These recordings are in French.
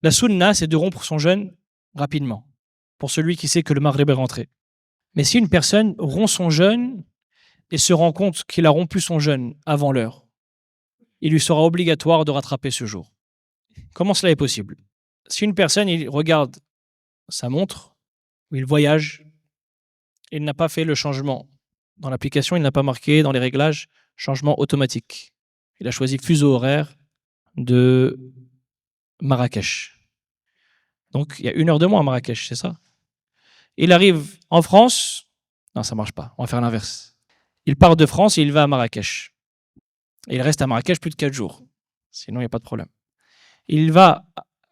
La sunna, c'est de rompre son jeûne rapidement, pour celui qui sait que le maghrib est rentré. Mais si une personne rompt son jeûne et se rend compte qu'il a rompu son jeûne avant l'heure, il lui sera obligatoire de rattraper ce jour. Comment cela est possible? Si une personne il regarde sa montre, ou il voyage, il n'a pas fait le changement. Dans l'application, il n'a pas marqué dans les réglages changement automatique. Il a choisi fuseau horaire de Marrakech. Donc, il y a 1 heure de moins à Marrakech, c'est ça? Il arrive en France. Non, ça marche pas. On va faire l'inverse. Il part de France et il va à Marrakech. Et il reste à Marrakech plus de 4 jours. Sinon, il n'y a pas de problème. Il va,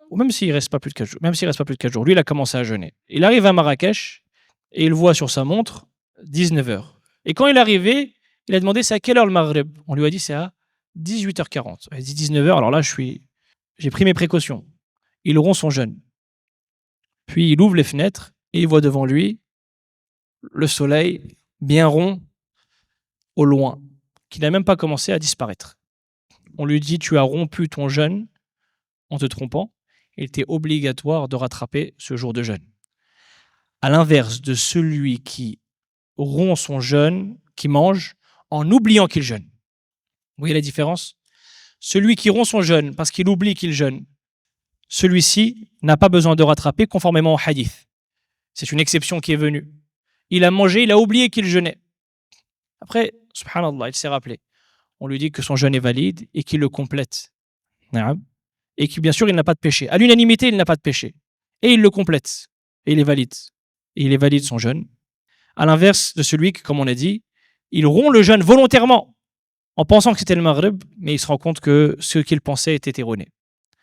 ou même s'il reste pas plus de 4 jours, lui, il a commencé à jeûner. Il arrive à Marrakech et il voit sur sa montre 19 heures. Et quand il est arrivé, il a demandé c'est à quelle heure le Maghreb? On lui a dit c'est à 18h40. Il a dit 19 heures, alors là, j'ai pris mes précautions. Il rompt son jeûne. Puis il ouvre les fenêtres et il voit devant lui le soleil bien rond au loin, qui n'a même pas commencé à disparaître. On lui dit tu as rompu ton jeûne en te trompant, il était obligatoire de rattraper ce jour de jeûne. À l'inverse de celui qui rompt son jeûne, qui mange, en oubliant qu'il jeûne. Vous voyez la différence? Celui qui rompt son jeûne parce qu'il oublie qu'il jeûne, celui-ci n'a pas besoin de rattraper conformément au hadith. C'est une exception qui est venue. Il a mangé, il a oublié qu'il jeûnait. Après, subhanallah, il s'est rappelé. On lui dit que son jeûne est valide et qu'il le complète. Et que bien sûr, il n'a pas de péché. À l'unanimité, il n'a pas de péché. Et il le complète. Et il est valide. Et il est valide son jeûne. À l'inverse de celui qui, comme on a dit, il rompt le jeûne volontairement en pensant que c'était le Maghrib, mais il se rend compte que ce qu'il pensait était erroné.